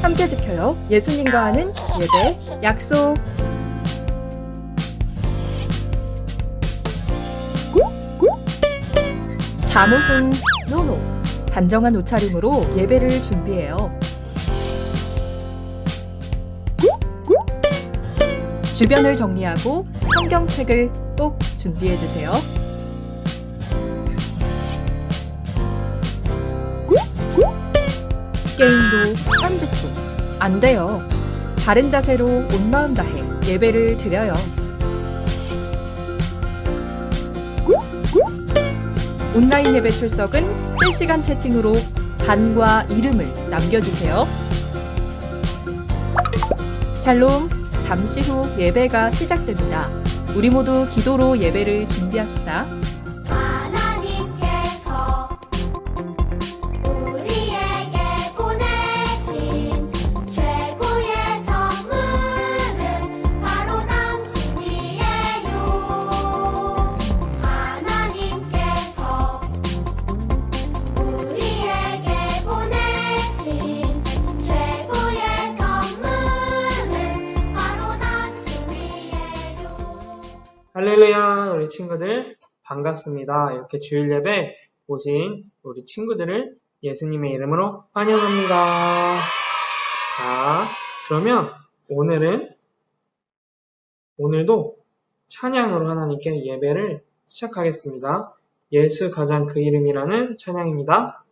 함께 지켜요. 예수님과 하는 예배 약속. 잠옷은 노노. 단정한 옷차림으로 예배를 준비해요. 주변을 정리하고 성경책을 꼭 준비해주세요. 게임도 딴짓도 안 돼요. 바른 자세로 온 마음 다해 예배를 드려요. 온라인 예배 출석은 실시간 채팅으로 잔과 이름을 남겨주세요. 샬롬, 잠시 후 예배가 시작됩니다. 우리 모두 기도로 예배를 준비합시다. 하나님께서 우리에게 보내신 최고의 선물은 바로 당신이에요. 하나님께서 우리에게 보내신 최고의 선물은 바로 당신이에요. 할렐루야, 우리 친구들 반갑습니다. 이렇게 주일 예배 오신 우리 친구들을 예수님의 이름으로 환영합니다. 자, 그러면 오늘도 찬양으로 하나님께 예배를 시작하겠습니다. 예수 가장 그 이름이라는 찬양입니다.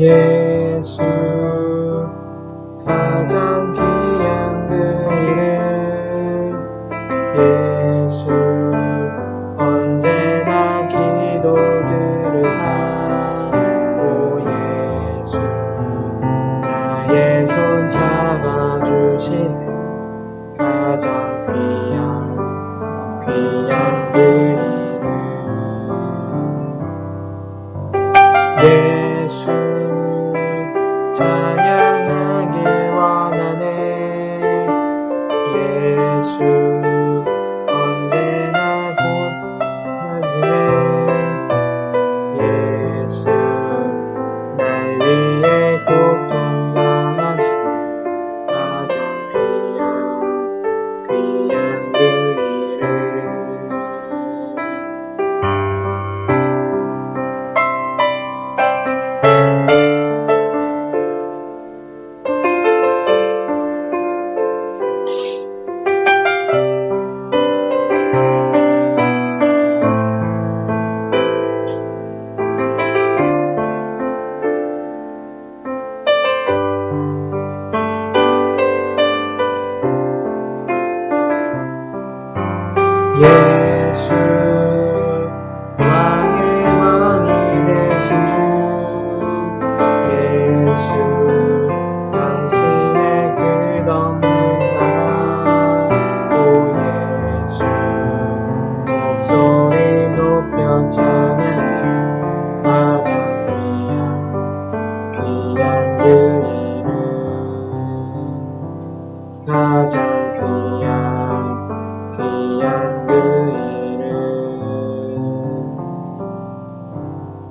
예수 가장 귀한 그 이름 예수 언제나 기도들을 사오 예수 나의 손 잡아주시네 가장 귀한 그 이름 예수 찬양하길 원하네 예수 언제나 곧나지네 예수 날 위해 고통 당하신 가장 귀한 그 이름 예수 왕의 왕이 되신 주 예수 당신의 끝없는 사랑 오 예수 목소리 높여 찬양해 가장 귀한 그 이름 가장 귀한 그 이름.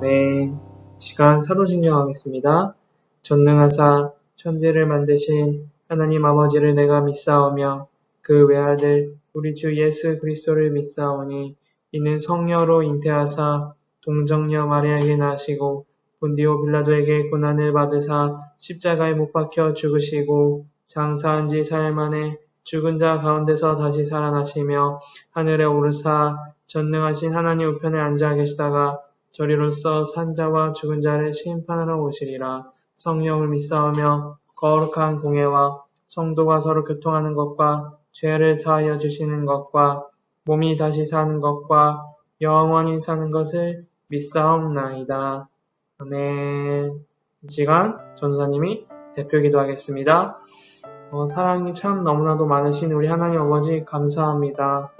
네, 시간 사도신경 하겠습니다. 전능하사 천지를 만드신 하나님 아버지를 내가 믿사오며 그 외아들 우리 주 예수 그리스도를 믿사오니 이는 성녀로 잉태하사 동정녀 마리아에게 나시고 본디오 빌라도에게 고난을 받으사 십자가에 못 박혀 죽으시고 장사한 지 사흘 만에 죽은 자 가운데서 다시 살아나시며 하늘에 오르사 전능하신 하나님 우편에 앉아 계시다가 저리로서 산자와 죽은 자를 심판하러 오시리라. 성령을 믿사오며 거룩한 공예와 성도가 서로 교통하는 것과 죄를 사하여 주시는 것과 몸이 다시 사는 것과 영원히 사는 것을 믿사옵나이다. 아멘. 이 시간 전도사님이 대표 기도하겠습니다. 사랑이 참 너무나도 많으신 우리 하나님 아버지 감사합니다.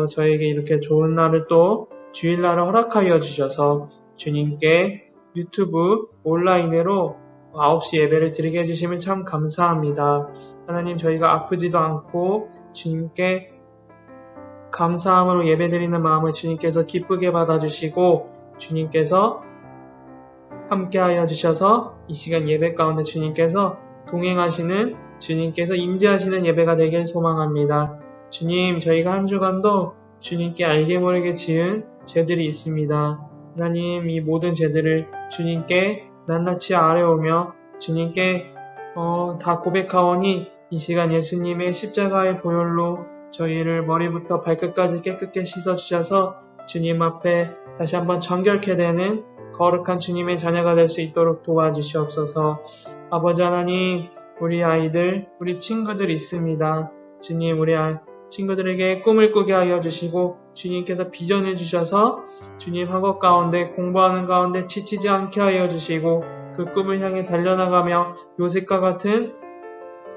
저에게 이렇게 좋은 날을 또 주일날을 허락하여 주셔서 주님께 유튜브 온라인으로 9시 예배를 드리게 해주시면 참 감사합니다. 하나님, 저희가 아프지도 않고 주님께 감사함으로 예배드리는 마음을 주님께서 기쁘게 받아주시고 주님께서 함께하여 주셔서 이 시간 예배 가운데 주님께서 동행하시는, 주님께서 임재하시는 예배가 되길 소망합니다. 주님, 저희가 한 주간도 주님께 알게 모르게 지은 죄들이 있습니다. 하나님, 이 모든 죄들을 주님께 낱낱이 아뢰오며 주님께 다 고백하오니 이 시간 예수님의 십자가의 보혈로 저희를 머리부터 발끝까지 깨끗게 씻어주셔서 주님 앞에 다시 한번 정결케 되는 거룩한 주님의 자녀가 될 수 있도록 도와주시옵소서. 아버지 하나님, 우리 아이들, 우리 친구들 있습니다. 주님, 우리 친구들에게 꿈을 꾸게 하여 주시고 주님께서 비전을 주셔서 주님 학업 가운데 공부하는 가운데 지치지 않게 하여 주시고 그 꿈을 향해 달려나가며 요셉과 같은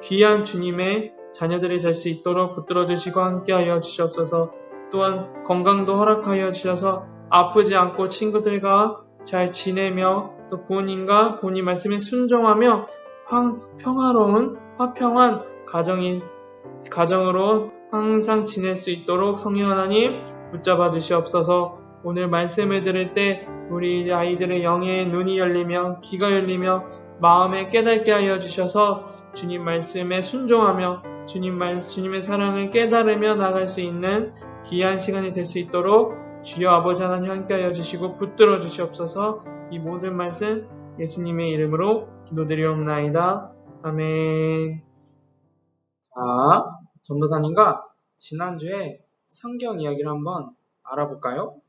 귀한 주님의 자녀들이 될 수 있도록 붙들어 주시고 함께 하여 주시옵소서. 또한 건강도 허락하여 주셔서 아프지 않고 친구들과 잘 지내며 또 부모님과 부모님 말씀에 순종하며 평화로운 화평한 가정으로 항상 지낼 수 있도록 성령 하나님 붙잡아 주시옵소서. 오늘 말씀을 들을 때 우리 아이들의 영의 눈이 열리며 귀가 열리며 마음에 깨닫게 하여 주셔서 주님 말씀에 순종하며 주님의 사랑을 깨달으며 나갈 수 있는 귀한 시간이 될 수 있도록 주여 아버지 하나님 함께하여 주시고 붙들어 주시옵소서. 이 모든 말씀 예수님의 이름으로 기도드리옵나이다. 아멘. 자, 전도사님과 지난주에 성경 이야기를 한번 알아볼까요?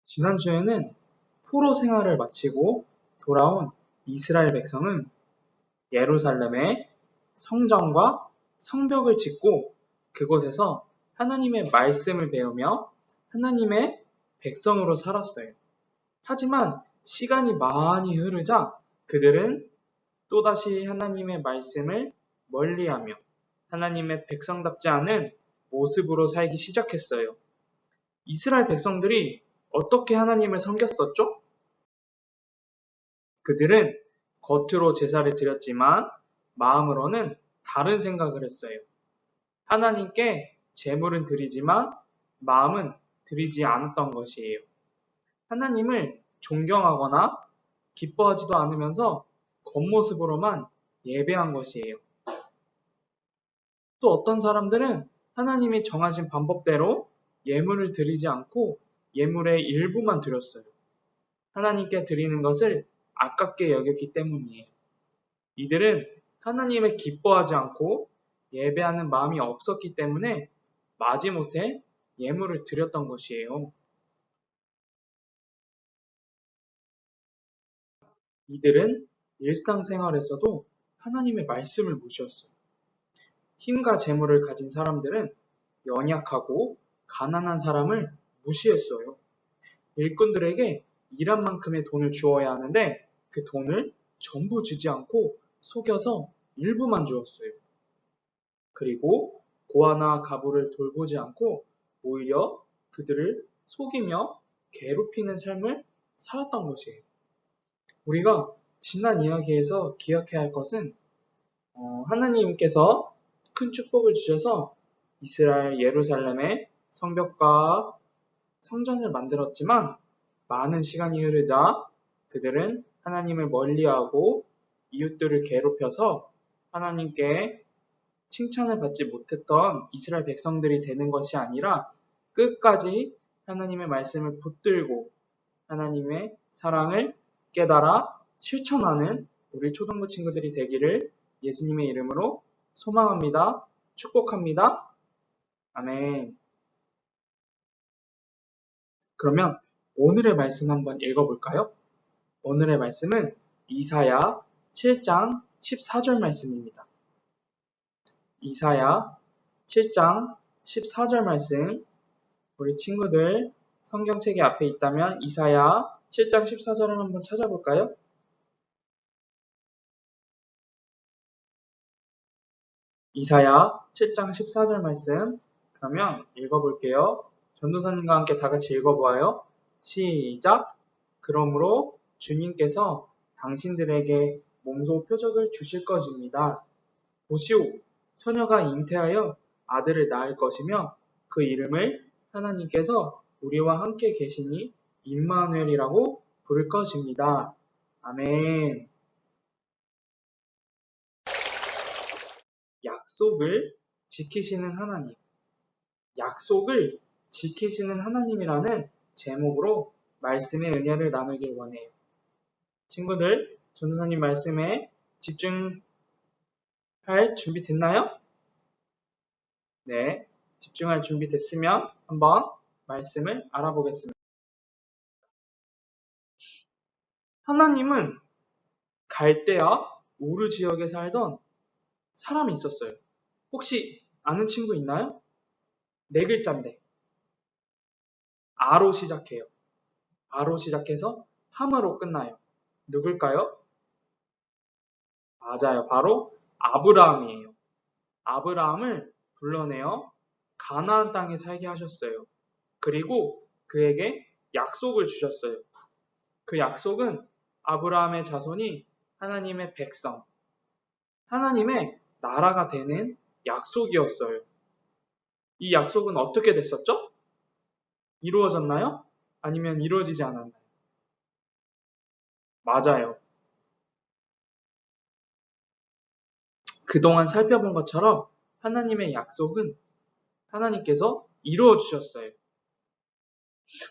지난주에는 포로 생활을 마치고 돌아온 이스라엘 백성은 예루살렘에 성전과 성벽을 짓고 그곳에서 하나님의 말씀을 배우며 하나님의 백성으로 살았어요. 하지만 시간이 많이 흐르자 그들은 또다시 하나님의 말씀을 멀리하며 하나님의 백성답지 않은 모습으로 살기 시작했어요. 이스라엘 백성들이 어떻게 하나님을 섬겼었죠? 그들은 겉으로 제사를 드렸지만 마음으로는 다른 생각을 했어요. 하나님께 제물은 드리지만 마음은 드리지 않았던 것이에요. 하나님을 존경하거나 기뻐하지도 않으면서 겉모습으로만 예배한 것이에요. 또 어떤 사람들은 하나님이 정하신 방법대로 예물을 드리지 않고 예물의 일부만 드렸어요. 하나님께 드리는 것을 아깝게 여겼기 때문이에요. 이들은 하나님을 기뻐하지 않고 예배하는 마음이 없었기 때문에 마지못해 예물을 드렸던 것이에요. 이들은 일상생활에서도 하나님의 말씀을 무시했어요. 힘과 재물을 가진 사람들은 연약하고 가난한 사람을 무시했어요. 일꾼들에게 일한 만큼의 돈을 주어야 하는데 그 돈을 전부 주지 않고 속여서 일부만 주었어요. 그리고 고아나 가부를 돌보지 않고 오히려 그들을 속이며 괴롭히는 삶을 살았던 것이에요. 우리가 지난 이야기에서 기억해야 할 것은 하나님께서 큰 축복을 주셔서 이스라엘 예루살렘에 성벽과 성전을 만들었지만 많은 시간이 흐르자 그들은 하나님을 멀리하고 이웃들을 괴롭혀서 하나님께 칭찬을 받지 못했던 이스라엘 백성들이 되는 것이 아니라 끝까지 하나님의 말씀을 붙들고 하나님의 사랑을 깨달아 실천하는 우리 초등부 친구들이 되기를 예수님의 이름으로 소망합니다. 축복합니다. 아멘. 그러면 오늘의 말씀 한번 읽어볼까요? 오늘의 말씀은 이사야 7장 14절 말씀입니다. 이사야 7장 14절 말씀, 우리 친구들 성경책이 앞에 있다면 이사야 7장 14절을 한번 찾아볼까요? 이사야 7장 14절 말씀, 그러면 읽어볼게요. 전도사님과 함께 다 같이 읽어보아요. 시작! 그러므로 주님께서 당신들에게 몸소 표적을 주실 것입니다. 보시오, 처녀가 잉태하여 아들을 낳을 것이며 그 이름을 하나님께서 우리와 함께 계시니 임마누엘이라고 부를 것입니다. 아멘. 약속을 지키시는 하나님. 약속을 지키시는 하나님이라는 제목으로 말씀의 은혜를 나누길 원해요. 친구들, 전도사님 말씀에 집중할 준비 됐나요? 네, 집중할 준비 됐으면 한번 말씀을 알아보겠습니다. 하나님은 갈대아 우르 지역에 살던 사람이 있었어요. 혹시 아는 친구 있나요? 네 글자인데 아로 시작해요. 아로 시작해서 함으로 끝나요. 누굴까요? 맞아요. 바로 아브라함이에요. 아브라함을 불러내어 가나안 땅에 살게 하셨어요. 그리고 그에게 약속을 주셨어요. 그 약속은 아브라함의 자손이 하나님의 백성, 하나님의 나라가 되는 약속이었어요. 이 약속은 어떻게 됐었죠? 이루어졌나요? 아니면 이루어지지 않았나요? 맞아요. 그동안 살펴본 것처럼 하나님의 약속은 하나님께서 이루어 주셨어요.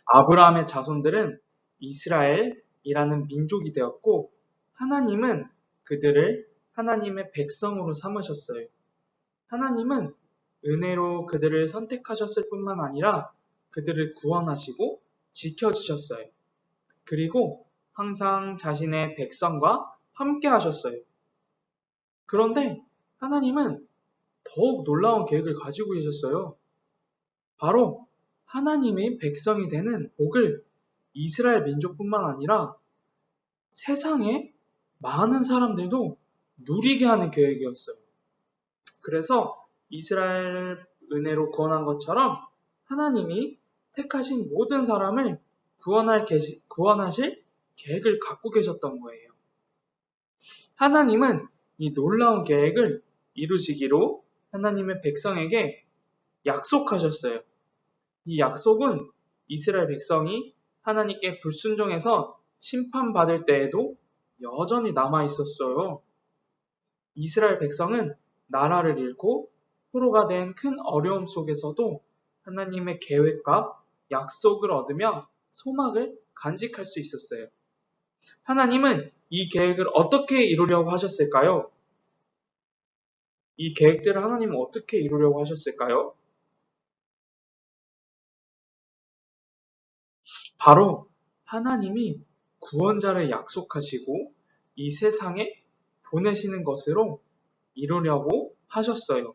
아브라함의 자손들은 이스라엘이라는 민족이 되었고 하나님은 그들을 하나님의 백성으로 삼으셨어요. 하나님은 은혜로 그들을 선택하셨을 뿐만 아니라 그들을 구원하시고 지켜주셨어요. 그리고 항상 자신의 백성과 함께 하셨어요. 그런데 하나님은 더욱 놀라운 계획을 가지고 계셨어요. 바로 하나님의 백성이 되는 복을 이스라엘 민족뿐만 아니라 세상의 많은 사람들도 누리게 하는 계획이었어요. 그래서 이스라엘 은혜로 구원한 것처럼 하나님이 택하신 모든 사람을 구원하실 계획을 갖고 계셨던 거예요. 하나님은 이 놀라운 계획을 이루시기로 하나님의 백성에게 약속하셨어요. 이 약속은 이스라엘 백성이 하나님께 불순종해서 심판받을 때에도 여전히 남아 있었어요. 이스라엘 백성은 나라를 잃고 포로가 된 큰 어려움 속에서도 하나님의 계획과 약속을 얻으며 소망을 간직할 수 있었어요. 하나님은 이 계획을 어떻게 이루려고 하셨을까요? 이 계획들을 하나님은 어떻게 이루려고 하셨을까요? 바로 하나님이 구원자를 약속하시고 이 세상에 보내시는 것으로 이루려고 하셨어요.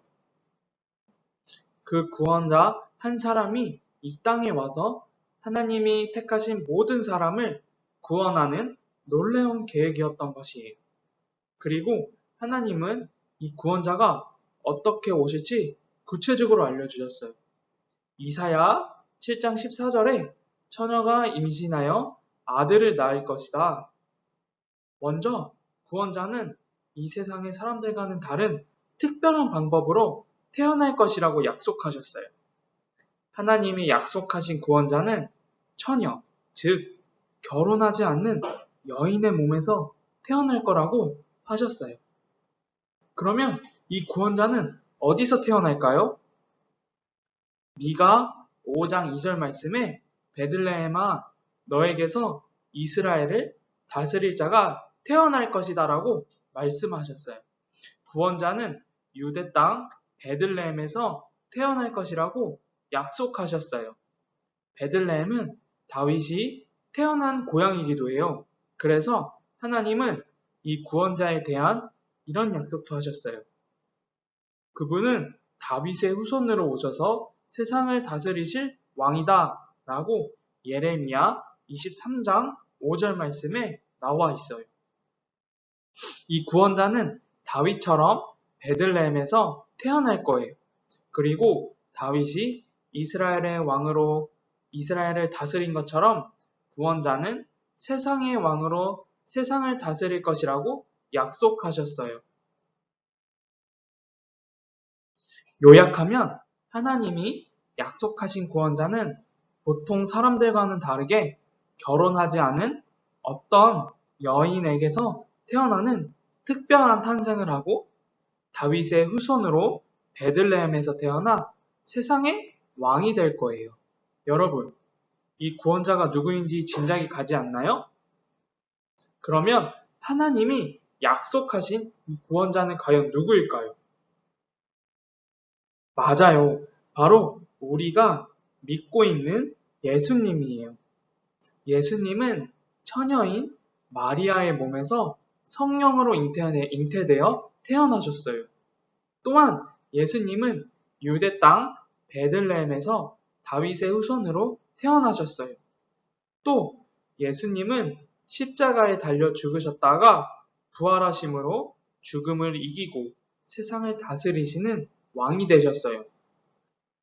그 구원자 한 사람이 이 땅에 와서 하나님이 택하신 모든 사람을 구원하는 놀라운 계획이었던 것이에요. 그리고 하나님은 이 구원자가 어떻게 오실지 구체적으로 알려주셨어요. 이사야 7장 14절에 처녀가 임신하여 아들을 낳을 것이다. 먼저 구원자는 이 세상의 사람들과는 다른 특별한 방법으로 태어날 것이라고 약속하셨어요. 하나님이 약속하신 구원자는 처녀, 즉 결혼하지 않는 여인의 몸에서 태어날 거라고 하셨어요. 그러면 이 구원자는 어디서 태어날까요? 미가 5장 2절 말씀에 베들레헴아 너에게서 이스라엘을 다스릴 자가 태어날 것이다 라고 말씀하셨어요. 구원자는 유대 땅 베들레헴에서 태어날 것이라고 약속하셨어요. 베들레헴은 다윗이 태어난 고향이기도 해요. 그래서 하나님은 이 구원자에 대한 이런 약속도 하셨어요. 그분은 다윗의 후손으로 오셔서 세상을 다스리실 왕이다 라고 예레미야 23장 5절 말씀에 나와 있어요. 이 구원자는 다윗처럼 베들레헴에서 태어날 거예요. 그리고 다윗이 이스라엘의 왕으로 이스라엘을 다스린 것처럼 구원자는 세상의 왕으로 세상을 다스릴 것이라고 약속하셨어요. 요약하면 하나님이 약속하신 구원자는 보통 사람들과는 다르게 결혼하지 않은 어떤 여인에게서 태어나는 특별한 탄생을 하고 다윗의 후손으로 베들레헴에서 태어나 세상의 왕이 될 거예요. 여러분, 이 구원자가 누구인지 짐작이 가지 않나요? 그러면 하나님이 약속하신 이 구원자는 과연 누구일까요? 맞아요. 바로 우리가 믿고 있는 예수님이에요. 예수님은 처녀인 마리아의 몸에서 성령으로 잉태되어 태어나셨어요. 또한 예수님은 유대 땅 베들레헴에서 다윗의 후손으로 태어나셨어요. 또 예수님은 십자가에 달려 죽으셨다가 부활하심으로 죽음을 이기고 세상을 다스리시는 왕이 되셨어요.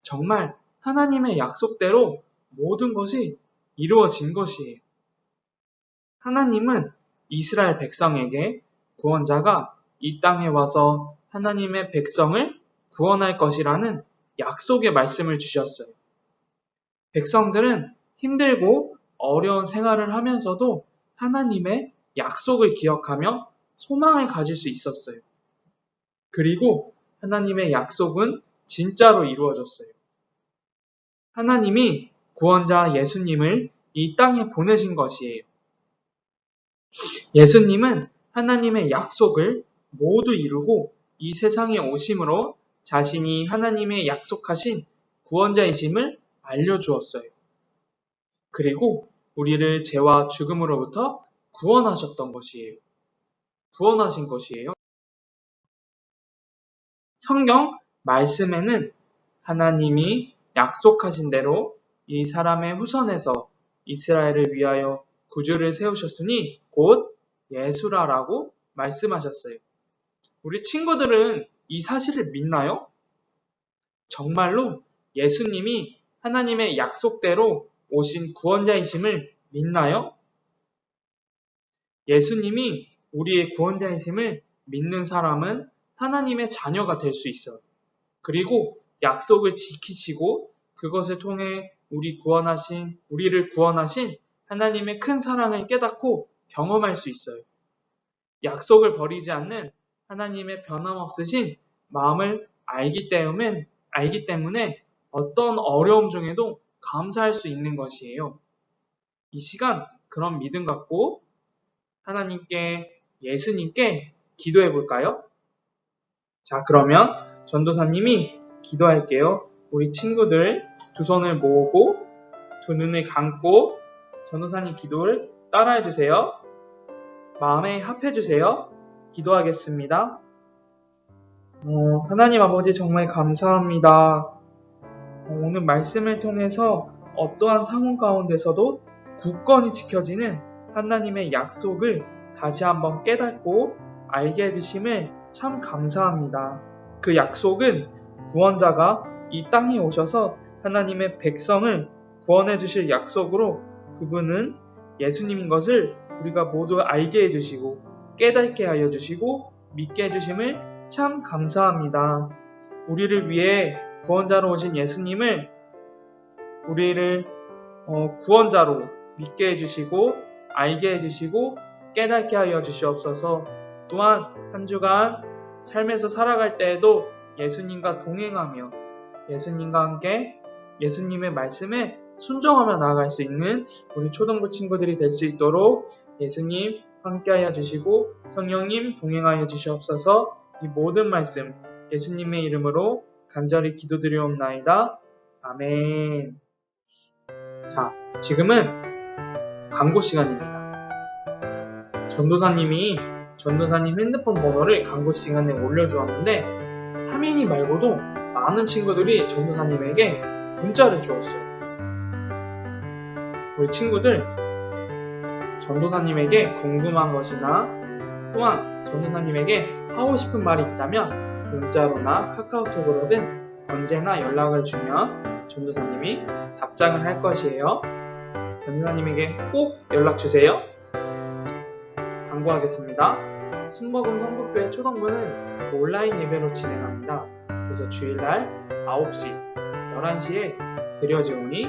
정말 하나님의 약속대로 모든 것이 이루어진 것이에요. 하나님은 이스라엘 백성에게 구원자가 이 땅에 와서 하나님의 백성을 구원할 것이라는 약속의 말씀을 주셨어요. 백성들은 힘들고 어려운 생활을 하면서도 하나님의 약속을 기억하며 소망을 가질 수 있었어요. 그리고 하나님의 약속은 진짜로 이루어졌어요. 하나님이 구원자 예수님을 이 땅에 보내신 것이에요. 예수님은 하나님의 약속을 모두 이루고 이 세상에 오심으로 자신이 하나님의 약속하신 구원자이심을 알려주었어요. 그리고 우리를 죄와 죽음으로부터 구원하셨던 것이에요. 구원하신 것이에요. 성경 말씀에는 하나님이 약속하신 대로 이 사람의 후손에서 이스라엘을 위하여 구주를 세우셨으니 곧 예수라라고 말씀하셨어요. 우리 친구들은 이 사실을 믿나요? 정말로 예수님이 하나님의 약속대로 오신 구원자이심을 믿나요? 예수님이 우리의 구원자이심을 믿는 사람은 하나님의 자녀가 될 수 있어요. 그리고 약속을 지키시고 그것을 통해 우리를 구원하신 하나님의 큰 사랑을 깨닫고 경험할 수 있어요. 약속을 버리지 않는 하나님의 변함없으신 마음을 알기 때문에 어떤 어려움 중에도 감사할 수 있는 것이에요. 이 시간 그런 믿음 갖고 예수님께 기도해 볼까요? 자, 그러면 전도사님이 기도할게요. 우리 친구들 두 손을 모으고 두 눈을 감고 전도사님 기도를 따라해 주세요. 마음에 합해 주세요. 기도하겠습니다. 하나님 아버지 정말 감사합니다. 오늘 말씀을 통해서 어떠한 상황 가운데서도 굳건히 지켜지는 하나님의 약속을 다시 한번 깨닫고 알게 해주심을 참 감사합니다. 그 약속은 구원자가 이 땅에 오셔서 하나님의 백성을 구원해 주실 약속으로 그분은 예수님인 것을 우리가 모두 알게 해주시고 깨닫게 하여 주시고 믿게 해주심을 참 감사합니다. 우리를 위해 구원자로 오신 예수님을 우리를 구원자로 믿게 해주시고 알게 해주시고 깨닫게 하여 주시옵소서. 또한 한 주간 삶에서 살아갈 때에도 예수님과 동행하며 예수님과 함께 예수님의 말씀에 순종하며 나아갈 수 있는 우리 초등부 친구들이 될 수 있도록 예수님 함께하여 주시고 성령님 동행하여 주시옵소서. 이 모든 말씀 예수님의 이름으로 간절히 기도드리옵나이다. 아멘. 자, 지금은 광고 시간입니다. 전도사님 핸드폰 번호를 광고 시간에 올려주었는데 하민이 말고도 많은 친구들이 전도사님에게 문자를 주었어요. 우리 친구들 전도사님에게 궁금한 것이나 또한 전도사님에게 하고 싶은 말이 있다면 문자로나 카카오톡으로든 언제나 연락을 주면 전도사님이 답장을 할 것이에요. 변사님에게 꼭 연락주세요. 광고하겠습니다. 순복음 성북교회 초등부는 온라인 예배로 진행합니다. 그래서 주일날 9시, 11시에 드려지오니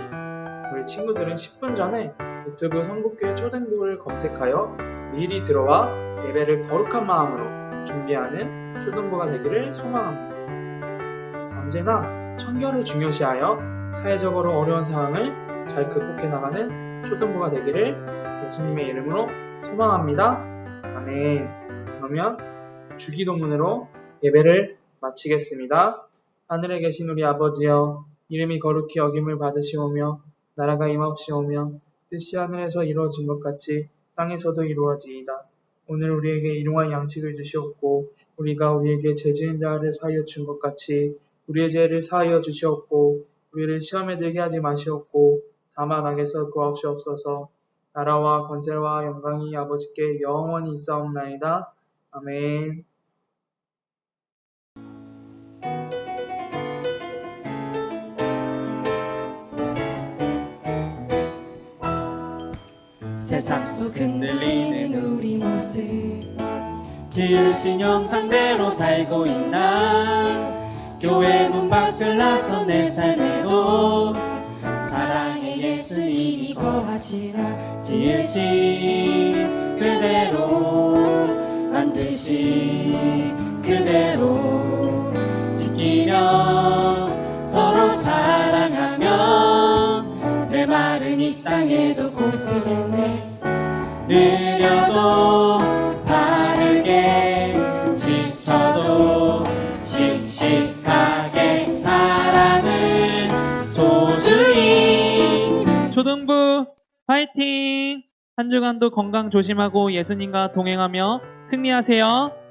우리 친구들은 10분 전에 유튜브 성북교회 초등부를 검색하여 미리 들어와 예배를 거룩한 마음으로 준비하는 초등부가 되기를 소망합니다. 언제나 청결을 중요시하여 사회적으로 어려운 상황을 잘 극복해 나가는 초등부가 되기를 예수님의 이름으로 소망합니다. 아멘. 그러면 주기도문으로 예배를 마치겠습니다. 하늘에 계신 우리 아버지여, 이름이 거룩히 여김을 받으시오며 나라가 임하옵시오며 뜻이 하늘에서 이루어진 것 같이 땅에서도 이루어지이다. 오늘 우리에게 일용할 양식을 주시옵고 우리가 우리에게 죄 지은 자를 사하여 준 것 같이 우리의 죄를 사하여 주시옵고 우리를 시험에 들게 하지 마시옵고 다만 악에서 구하옵시옵소서. 나라와 권세와 영광이 아버지께 영원히 있사옵나이다. 아멘. 세상 속 흔들리는 우리 모습 지으신 형상대로 살고 있나 교회 문 밖을 나선 내 삶에도 사랑의 예수님이 거하시나 지으신 그대로 만드신 그대로 지키며 서로 사랑하며 내 말은 이 땅에도 꼭 되겠네. 느려도 바르게 지쳐도 씩씩하게 사랑을 소중히. 초등부 화이팅! 한 주간도 건강 조심하고 예수님과 동행하며 승리하세요.